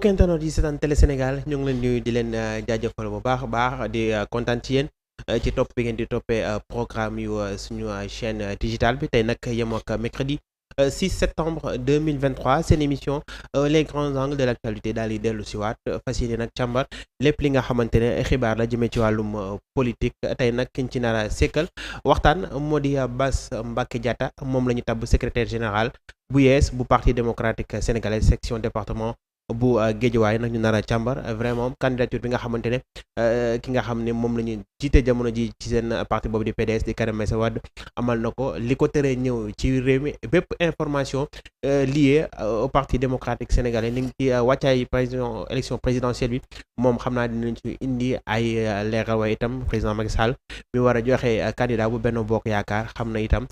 mbokki internet yi seetaan Télé Sénégal ñu ngi leen nuyu di leen jaajëfal bu baax a baax di kontaan ci yéen ci topp bi ngeen di toppee programme yu suñu chaîne digitale bi tey nag yem ak mercredi 6 septembre 2023 seen émission les grands angles de l'actualité daal di dellu si waat fas yéene nag càmbar lépp li nga xamante ne xibaar la jëmee ci wàllum politique tey nag kiñ ci nar a sekkal waxtaan moo di Bass Mbacké Diatta moom la ñu tabb secrétaire général bu yees bu parti démocratique sénégalais section département bu Guédiawaye nag ñu nar a càmbar vraiment candidature bi nga xamante ne ki nga xam ne moom la ñu jiite jamono ji ci seen parti boobu di PDS di Karim Meïssa Wade amal na ko li ko teree ñëw ci réew mi bépp information liée au parti démocratique sénégalais ni ngi ci wàccaay élection présidentielle bi moom xam naa dinañ ci indi ay leeral waaye itam président Macky Sall mi war a joxe candidat bu Benno Bokk Yaakaar xam na itam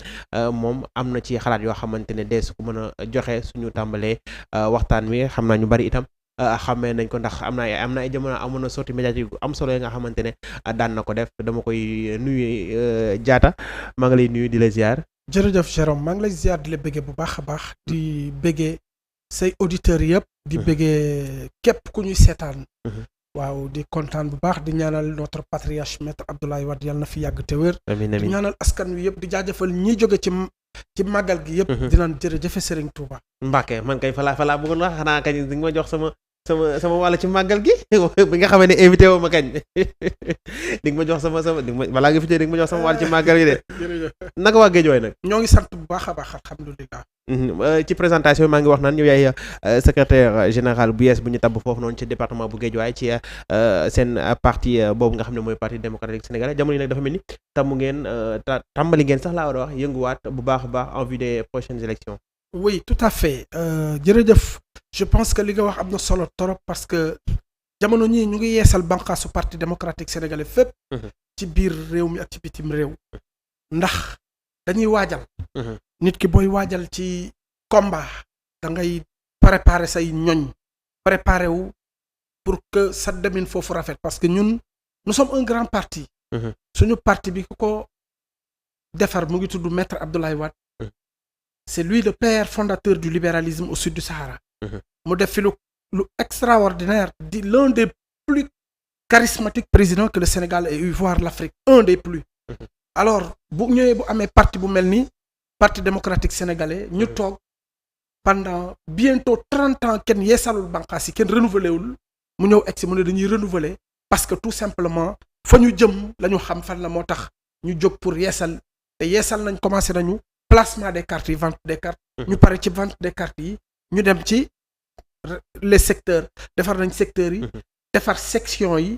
moom am na ci xalaat yoo xamante ne dees ku mën a joxe suñu tàmbalee waxtaan wi xam naa ñu bari itam xamee nañ ko ndax am na ay jamono amoon na sortie médiatique am solo yi nga xamante ne daan na ko def dama koy nuyu Diatta maa ngi lay nuyu di la ziar. jërëjëf Jérôme maa ngi lay ziar di la bëggee bu baax a baax di bëggee say auditeurs yëpp. di bëggee képp ku ñuy seetaan. waaw di kontaan bu baax di ñaanal notre patriarche maître Abdoulaye Wade yàlla na fi yàgg te wér. amiin amiin di ñaanal askan wi yëpp di jaajëfal ñi jóge ci màggal gi yëpp. dinaan jërëjëf Serigne Touba. Mbacké man kay falaa bëggoon wax xanaa kañ di nga ma jox sama wàll ci màggal gi bi nga xamee ne invité woo ma kañ di nga ma jox sama balaa nga fi di nga ma jox sama wàll ci màggal gi de. jërëjëf naka waa Guédiawaye nag. ñoo ngi sant bu baax a baax alhamdulilah. ci présentation bi maa ngi wax naan yow yaay secrétaire général bu yees bu ñu tabb foofu noonu ci département bu Guédiawaye ci seen parti boobu nga xam ne mooy parti démocratique sénégalais jamono yi nag dafa mel ni tàmbali ngeen sax laa war a wax yënguwaat bu baax a baax en vue des prochaines élections. oui tout à fait jërëjëf je pense que li nga wax am na solo trop parce que jamono ñii ñu ngi yeesal bànqaasu parti démocratique sénégalais fépp. ci biir réew mi ak ci bitim réew. ndax dañuy waajal. nit ki booy waajal ci combat da ngay préparer say ñoñ préparer wu pour que sa demin foofu rafet parce que ñun nous sommes un grand parti. suñu parti bi ku ko defar mu ngi tudd maître Abdoulaye Wade. c'est lui le père fondateur du libéralisme au sud du Sahara. mu def fi lu extraordinaire di l'un des plus charismatiques présidents que le Sénégal ait eu voire l'Afrique un des plus. alors bu ñëwee bu amee parti bu mel ni parti démocratique sénégalais ñu toog pendant bientôt 30 ans kenn yeesalul bànqaas yi kenn renouvelé wul mu ñëw egsi mu ne dañuy renouveler parce que tout simplement fa ñu jëm la ñu xam fan la moo tax ñu jóg pour yeesal te yeesal nañ commencé nañu placement des cartes yi vente des cartes. ñu pare ci vente des cartes yi ñu dem ci les secteurs defar nañ secteurs yi. defar section yi.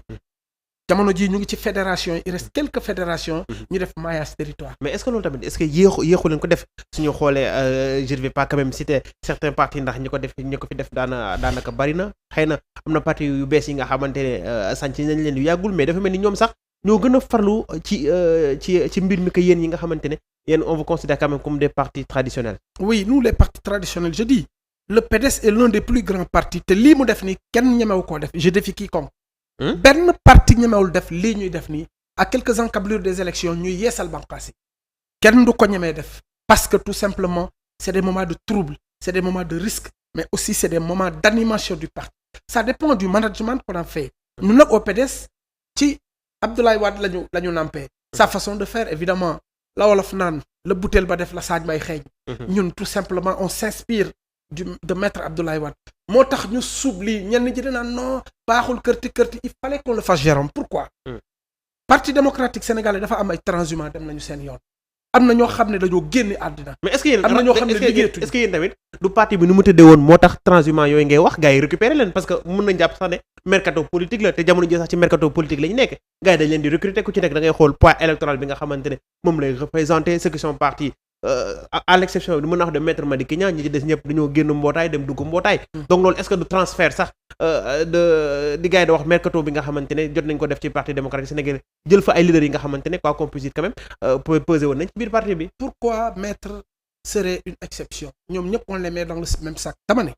jamono jii ñu ngi ci fédération yi il reste quelques fédérations. ñu def maillage territoire. mais est-ce que loolu tamit est-ce que yéexu leen ko def suñu xoolee je ne vais pas quand même citer certains partis ndax ñi ko fi def daanaka bari na xëy na am na parti yu bees yi nga xamante ne sànc nañ leen yu yàggul mais dafa mel ni ñoom sax ñoo gën a farlu ci mbir mi que yéen yi nga xamante ne yéen on vous considère quand même comme des partis traditionnels. oui nous les partis traditionnels je dis le PDS est l'un des plus grands partis te lii mu def nii kenn ñemewu koo def je défie quiconque. benn parti ñemewul def lii ñuy def nii à quelques encablures des élections ñuy yeesal bànqaas yi kenn du ko ñemee def parce que tout simplement c'est des moments de trouble c'est des moments de risque mais aussi c'est des moments d'animation du parti ça dépend du management qu'on a fait ñun nag au PDS ci Abdoulaye Wade la ñu nampé sa façon de faire évidemment la wolof naan la butéel ba def la saaj bay xeeñ ñun tout simplement on s'inspire de maître Abdoulaye Wade moo tax ñu suub lii ñenn ñi dinaan non baaxul kërti il fallait qu'on le fasse Jérôme pourquoi parti démocratique sénégalais dafa am ay transhumants dem nañu seen yoon am na ñoo xam ne dañoo génne àddina mais est-ce que yéen am na ñoo xam ne liggéeyatuñu est-ce que yéen tamit du parti bi nu mu tëddee woon moo tax transhumants yooyu ngay wax gars yi récupérer leen parce que mën nañ jàpp sax ne mercato politique la te jamono ji sax ci mercato politique la ñu nekk gars yi dañ leen di recruter ku ci nekk da ngay xool poids électoral bi nga xamante ne moom lay représenter ceux qui sont partis à l'exception bi mën naa wax de maître Madické Niang ñi ci des ñëpp dañoo génn mbootaay dem dugg mbootaay donc loolu est-ce que du transfert sax di gars yi da wax mercato bi nga xamante ne jot nañ ko def ci parti démocratique sénégalais jël fa ay leaders yi nga xamante ne quoi qu'on puisse dire quand même pesé woon nañ ci biir parti bi. pourquoi maître serait une exception ñoom ñëpp on les met dans le même sac dama ne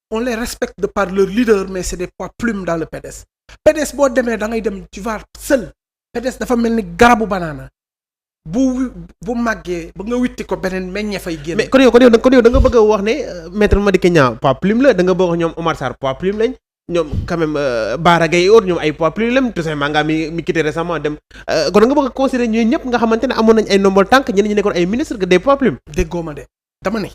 on les respecte de par leur leader mais c'est des poids plumes dans le PDS boo demee da ngay dem tu vas seul PDS dafa mel ni garabu banaana bu màggee ba nga witti ko beneen meññee fay génn. mais kon yow da nga bëgg a wax ne maître Madické Niang poids plume la da nga bëgg a wax ñoom Omar Sarr poids plume lañ ñoom quand même Bara Gaye or ñoom ay poids plus lem Toussaint Manga mi quitté récemment dem kon nga bëgg a considérer ñooñu ñëpp nga xamante ne amoon nañ ay ndombol tànk ñeneen ñi nekkoon ay ministres que des poids plumes. déggoo ma de dama ne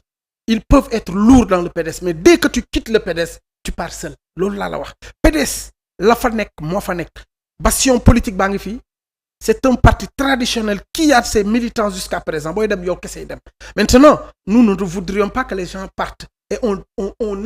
ils peuvent être lourds dans le PDS mais dès que tu quittes le PDS tu pars seul loolu laa la wax. PDS la fa nekk moo fa nekk bastion politique baa ngi fii c'est un parti traditionnel qui a ses militants jusqu'à présent booy dem yow kese dem maintenant nous ne voudrions pas que les gens partent et on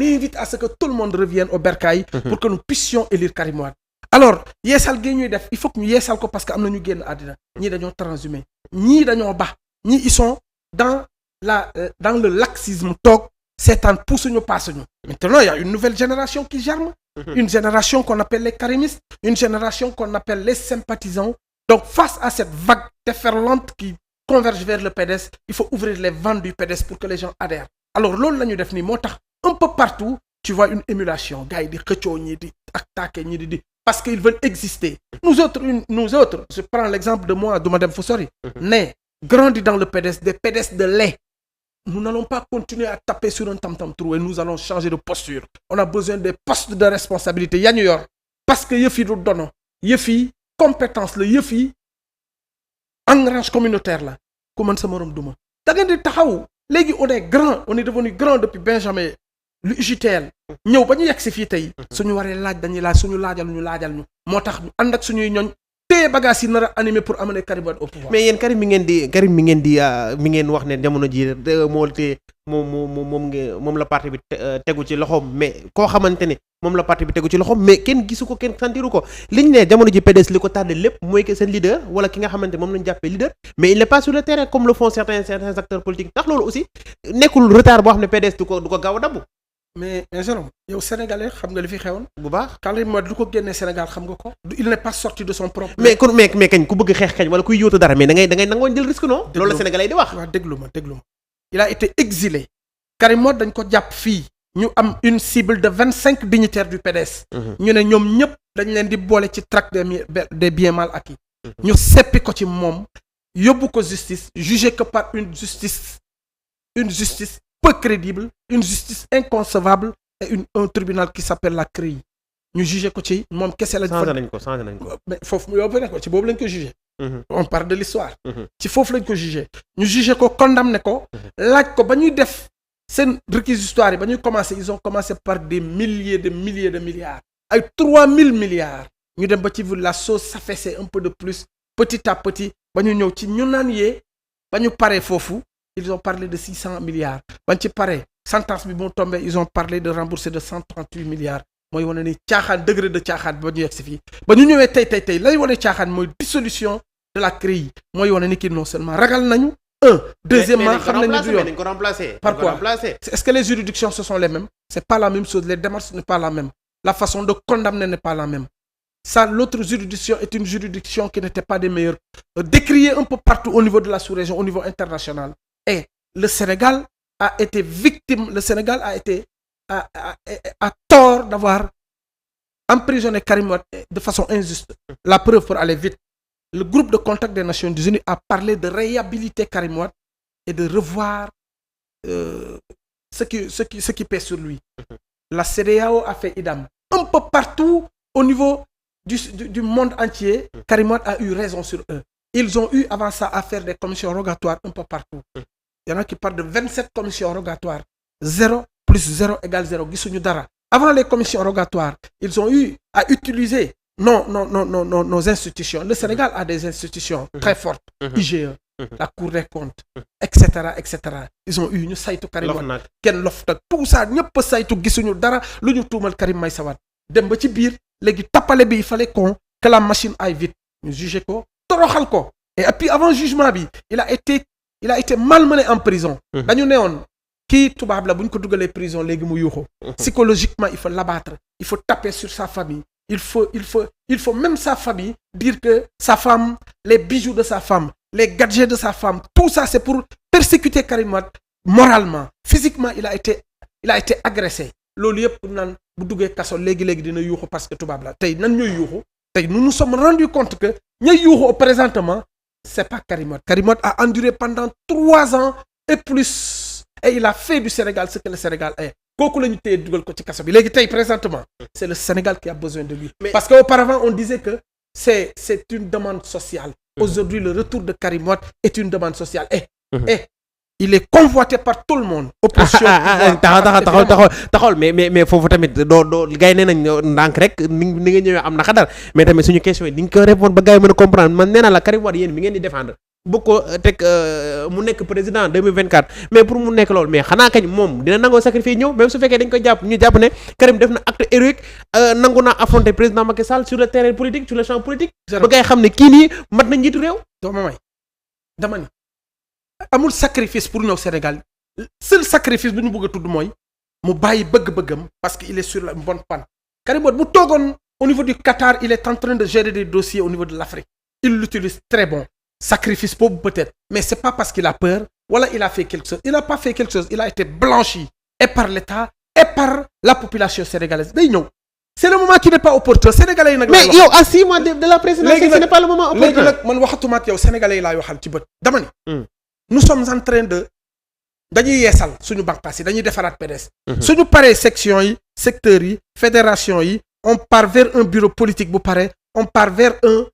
invite à ce que tout le monde revienne au bercail pour que nous puissions élire Karim Wade. Alors yeesal gi ñuy def il faut que ñu yeesal ko parce que am na ñu génn àddina ñii dañoo transhumé ñii dañoo baax ñii ils sont dans le laxisme toog seetaan puusuñu paasuñu. Maintenant il y a une nouvelle génération qui germe. Une génération qu'on appelle les karimistes, une génération qu'on appelle les sympathisants. Donc face à cette vague déferlante qui converge vers le PDS, il faut ouvrir les vannes du PDS pour que les gens adhèrent. Alors loolu la ñu def nii moo tax un peu partout tu vois une émulation gars yi di xëccoo ñi di attaquer ñi di parce qu'ils veulent exister. Nous autres je prends l'exemple de moi duma dem fu sori. né grandi dans le PDS des PDS de lait. Nous n'allons pas continuer à taper sur un tam-tam troué, nous allons changer de posture. On a besoin des postes de responsabilité yaa ñu yor parce que yëf yi du dono yëf yi compétence la yëf yi engrange communautaire la ku mën sa morom duma da ngeen di taxaw léegi on est devenu grand depuis Benjamin lu UJTL ñëw ba ñu yegg si fii tey suñu waree laaj dañuy laaj suñu laajal ñu moo tax ñu ànd ak suñuy ñoñ téye bagages yi nar a animé pour amener Karim Wade au pouvoir. mais yéen Karim mi ngeen wax ne jamono ji moo te moom la parti bi tegu ci loxoom mais koo xamante ne moom la parti bi tegu ci loxoom mais kenn gisu ko kenn santiru ko liñ ne jamono ji PDS li ko tardé lépp mooy que seen leader wala ki nga xamante moom lañ jàppee leader mais il n'est pas sur le terrain comme le font certains acteurs politiques ndax loolu aussi nekkul retard boo xam ne PDS du ko gaaw a dabu. mais Jérôme yow sénégalais xam nga li fi xewoon. bu baax Karim Wade lu ko génnee Sénégal xam nga ko. il n'est pas sorti de son propre. mais kañ ku bëgg xeex kañ wala kuy yóotu dara mais da ngay nangoo jël risque non. loolu la sénégalais di wax. waaw déglu ma il a été exilé. Karim Wade dañ ko jàpp fii. ñu am une cible de 25 dignitaires du PDS. ñu ne ñoom ñëpp dañ leen di boole ci traque des biens mal acquis. ñu seppi ko ci moom yóbbu ko justice jugé que par une justice peu crédible, une justice inconcevable et un tribunal qui s'appelle la CREI. ñu jugé ko ci moom kese la. changé nañ ko mais foofu yow fa nekk ci boobu lañ ko jugé. on parle de l'histoire. ci foofu lañ ko jugé. ñu jugé ko condamné ko. laaj ko ba ñuy def seen réquisitoire yi ba ñuy commencé ils ont commencé par des milliers de milliards. ay 3000 milliards. ñu dem ba ci la chose s'affaissait un peu de plus petit à petit ba ñu ñëw ci ñu naan yee ba ñu paree foofu. Ils ont parlé de 600 milliards. bañ ci pare sentence bi moo tombé ils ont parlé de rembourser de 138 milliards. mooy wane ni caaxaan degré de caaxaan ba ñu yegg si fii ba ñu ñëwee tey lay wane caaxaan mooy dissolution de la CREI mooy wane ni kii non seulement ragal nañu. deuxièmement xam nañu du yoon par quoi est-ce que les juridictions ce sont les mêmes. c'est pas la même chose les démarches n'est pas la même la façon de condamner n'est pas la même. Ça, l'autre juridiction est une juridiction qui n'était pas des meilleures. Décriée un peu partout au niveau de la sous-région, au niveau international. Et le Sénégal a été victime, le Sénégal a tort d'avoir emprisonné Karim Wade de façon injuste. La preuve pour aller vite. Le groupe de contact des Nations Unies a parlé de réhabiliter Karim Wade et de revoir ce qui pèse sur lui. La CEDEAO a fait idem. Un peu partout au niveau du monde entier, Karim Wade a eu raison sur eux. Ils ont eu avant ça à faire des commissions rogatoires un peu partout. Il y en a qui parlent de 27 commissions rogatoires. 0 plus 0 égale 0. Gisuñu dara. Avant les commissions rogatoires, ils ont eu à utiliser nos institutions. Le Sénégal a des institutions très fortes. IGE, la Cour des comptes, etc. Ils ont eu ñu saytu Karim Wade. Kenn loftak tout ça ñëpp saytu gisuñu dara lu ñu tuumal Karim Meïssa Wade. Dem ba ci biir léegi tappale bi il fallait que la machine aille vite. ñu jugé ko toroxal ko. Et puis avant jugement bi il a été malmené en prison. dañu newoon kii tubaab la bu ñu ko dugalee prison léegi mu yuuxu. Psychologiquement il faut l'abattre. Il faut taper sur sa famille. Il faut même sa famille dire que sa femme, les bijoux de sa femme, les gadgets de sa femme, tout ça c'est pour persécuter Karim Wade moralement. Physiquement il a été agressé. Loolu yëpp naan bu duggee kaso léegi dina yuuxu parce que tubaab la tey nan ñooy yuuxu tey nous nous sommes rendus compte que ñooy yuuxu présentement c'est pas Karim Wade. Karim Wade a enduré pendant 3 ans et plus et il a fait du Sénégal ce que le Sénégal est. kooku la ñu téye dugal ko ci kaso bi léegi tey présentement c'est le Sénégal qui a besoin de lui. Parce qu'auparavant on disait que c'est une demande sociale. Aujourd'hui le retour de Karim Wade est une demande sociale et il est convoité par tout le monde. opposition taxawal mais foofu tamit doo gars yi nee nañ ndànk rek ni nga ñëwee am na xadar mais tamit suñu question yi di nga ko répondre ba gars yi mën a comprendre man nee naa la Karim Wade yéen mi ngeen di défendre bu ko teg mu nekk président 2024 mais pour mu nekk loolu mais xanaa kañ moom dina nangoo sacrifier ñëw même su fekkee dañ ko jàpp ñu jàpp ne Karim def na acte héroïque nangu naa affronter président Macky Sall sur le terrain politique sur le champ politique. ba gars yi xam ne kii nii mat na njiitu réew. dama ni amul sacrifice pour ñëw Sénégal seul sacrifice bu ñu bëgg a tudd mooy mu bàyyi bëgg-bëggam parce que il est sur la bonne pente. Karim Wade bu toogoon au niveau du Qatar il est en train de gérer des dossiers au niveau de l'Afrique il l'utilise très bon sacrifice boobu peut-être mais c'est pas parce qu'il a peur wala il a fait quelque chose il n'a pas fait quelque chose il a été blanchi et par l'État et par la population sénégalaise day ñëw. C'est le moment qui n'est pas opportun sénégalais yi nag. mais yow à 6 mois de la présidence ce n'est pas le moment opportun. léegi nag man waxatuma ak yow sénégalais yi laay waxal ci bët dama ni. nous sommes en train de dañuy yeesal suñu bànqaas yi dañuy defaraat PDS. suñu paree section yi secteurs yi fédération yi on part vers un bureau politique bu paree on part vers un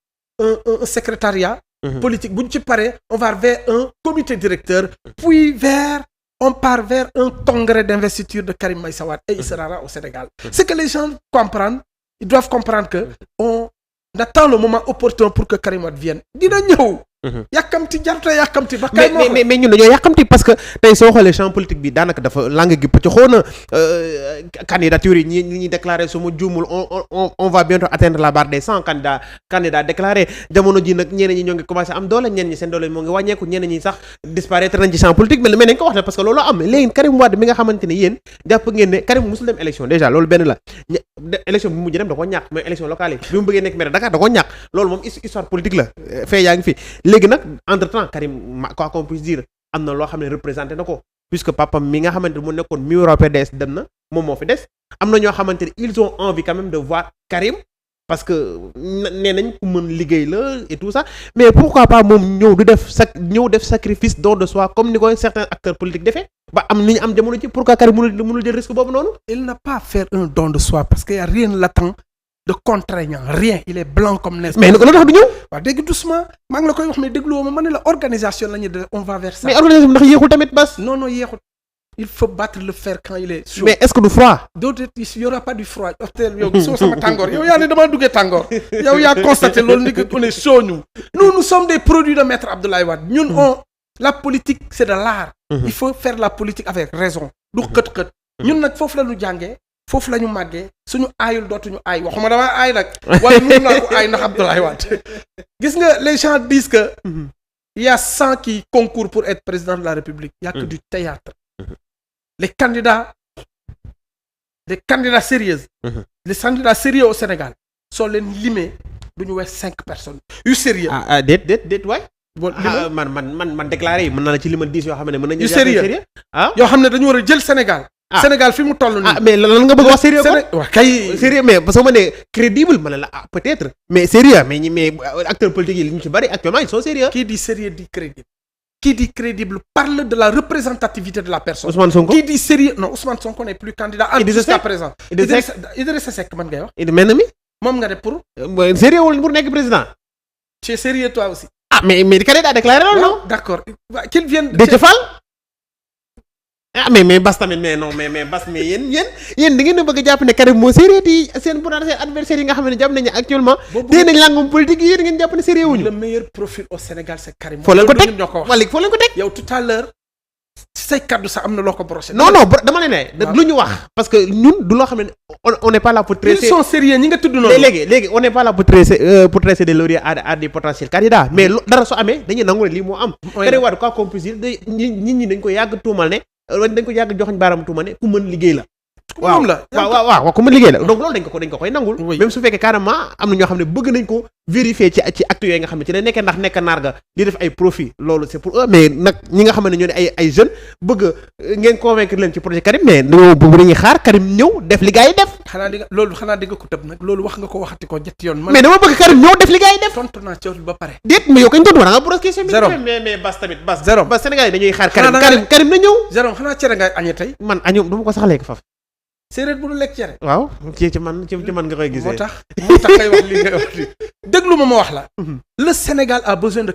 secrétariat. politique bu ñu ci paree on va vers un comité directeur. puis on part vers un congrès d'investiture de Karim Meïssa Wade et il sera là au Sénégal. C'est que les gens comprennent, ils doivent comprendre que on attend le moment opportun pour que Karim Wade vienne. dina ñëw. yàkkamti jarta yàkkamti ba kay mais ñun dañoo yàkkamti parce que tey soo xoolee champ politique bi daanaka dafa langue gi pëcc xoo na candidature yi ñi déclaré su ma juumul on va bientôt atteindre la barre des 100 candidats déclarés jamono ji nag ñeneen ñi ñoo ngi commencé am doole ñeneen ñi seen doole moo ngi wàññeeku ñeneen ñi sax disparaître nañ ci champ politique mais nañ ko wax ne parce que loolu am léegi Karim Wade mi nga xamante ne yéen jàpp ngeen ne Karim musul dem élection déjà loolu benn la élection bi mu mujj dem da ko ñàkk mooy élection locale yi bi mu bëggee nekk maire Dakar da ko ñàkk loolu moom histoire politique la fee yaa ngi fi léegi nag entre temps Karim quoi qu'on puisse dire am na loo xam ne représenté na ko puisque papam mi nga xamante ne mu nekkoon numéro PDS dem na moom moo fi des am na ñoo xamante ne ils ont envie quand même de voir Karim parce que nee nañ ku mën liggéey la et tout ça mais pourquoi pas moom ñëw def sacrifice don de soi comme ni koy certains acteurs politiques defee ba am ni ñu am jamono ci pourquoi Karim mënul jël risque boobu noonu. il n'a pas fait un don de soi parce que y a rien l'attend de contraignant rien il est blanc comme neige. mais loolu tax du ñëw. waaw dégg doucement maa ngi la koy wax mais dégluwoo ma ne la organisation la ñuy def on va vers ça. mais organisation ndax yéexul tamit bas. non yéexul il faut battre le fer quand il est chaud. mais est-ce que du froid. d'autres il y aura pas du froid. yow gisoo sama tàngoor yow yaa ne damaa duggee tàngoor yow yaa constaté loolu ni que on est chaud ñu. nous sommes des produits de maître Abdoulaye Wade ñun la politique c'est de l'art. il faut faire la politique avec raison. du xët-xët. ñun nag foofu la ñu jàngee. foofu la ñu màggee suñu aayul dootuñu aay waxuma dama aay nag waaye mun naa ko aay ndax Abdoulaye Wade gis nga les gens disent que il y a 100 qui concourent pour être président de la République il y a que du théâtre les candidats sérieux les candidats sérieux au Sénégal soo leen limee du ñu wees 5 personnes yu sérieux déet waay man déclaré yi mën naa la ci limal 10 yoo xam ne mën nañu yu sérieux yoo xam ne dañu war a jël Sénégal Sénégal fi mu toll nii. mais lan nga bëgg wax sérieux ko wax kay sérieux mais parce que ma ne crédible ma ne la peut-être mais sérieux mais acteurs politiques yi li ñu ci bari actuellement ils sont sérieux. Qui dit sérieux dit crédible. Qui dit crédible parle de la représentativité de la personne. Ousmane Sonko. Qui dit sérieux non Ousmane Sonko n'est plus candidat jusqu'à présent. Idrissa Seck man ngay wax. mel na mi. moom nga def pour. sérieux wul pour nekk président. tu es sérieux toi aussi. mais candidat déclaré loolu non. d'accord qu'il vienne. Déthié Fall. mais Bas tamit mais non mais Bas mais yéen da ngeen a bëgg a jàpp ne Karim moo sérieux di seen adversaire yi nga xam ne jàpp nañu actuellement. dee nañ langum politique yi yéen ngeen jàpp ne sérieux wuñu. le meilleur profil au Sénégal c'est Karim. foo leen ko teg wala foo leen ko teg. yow tout à l'heure say kaddu sax am na loo ko broché. non dama ne lu ñu wax. parce que ñun du loo xam ne on n'est pas là pour tresser. ils sont sérieux ñi nga tudd noonu. léegi on n'est pas là pour tresser des lauriers à des potentiels candidats mais dara su amee dañuy nangu ne lii moo am. Karim Wade quoi qu'on puisse dire nit ñi dañ ko yàgg tuumal ne dañ ko yàgg joxoñ baaram tuuma ne ku mën liggéey la. waaw ku mën liggéey la donc loolu dañ ko koy nangul. même su fekkee carrément am na ñoo xam ne bëgg nañ ko vérifier ci actes yooyu nga xam ne ci la nekkee ndax nekk naar ga di def ay profit loolu c'est pour eux mais nag ñi nga xam ne ñoo ne ay jeunes bëgg ngeen convaincre leen ci projet Karim mais dañuy xaar Karim ñëw def li gars yi def. xanaa di nga ko tëb nag loolu wax nga ko waxati ko ñetti yoon. mais dama bëgg Karim ñëw def li gars yi def. tontu naa ci ba pare. déet mais yow kañ tontu da nga posé question. zéro mais Bas tamit Bas. zéro Sénégal yi dañuy xaar Karim na ñëw. zéro xanaa cere nga añee tey. man añu dama ko sax lekk faf séeréer bu du lekk cere. waaw ci man nga koy gisee. moo tax ngay wax li ngay wax déglu ma wax la. le Sénégal a besoin de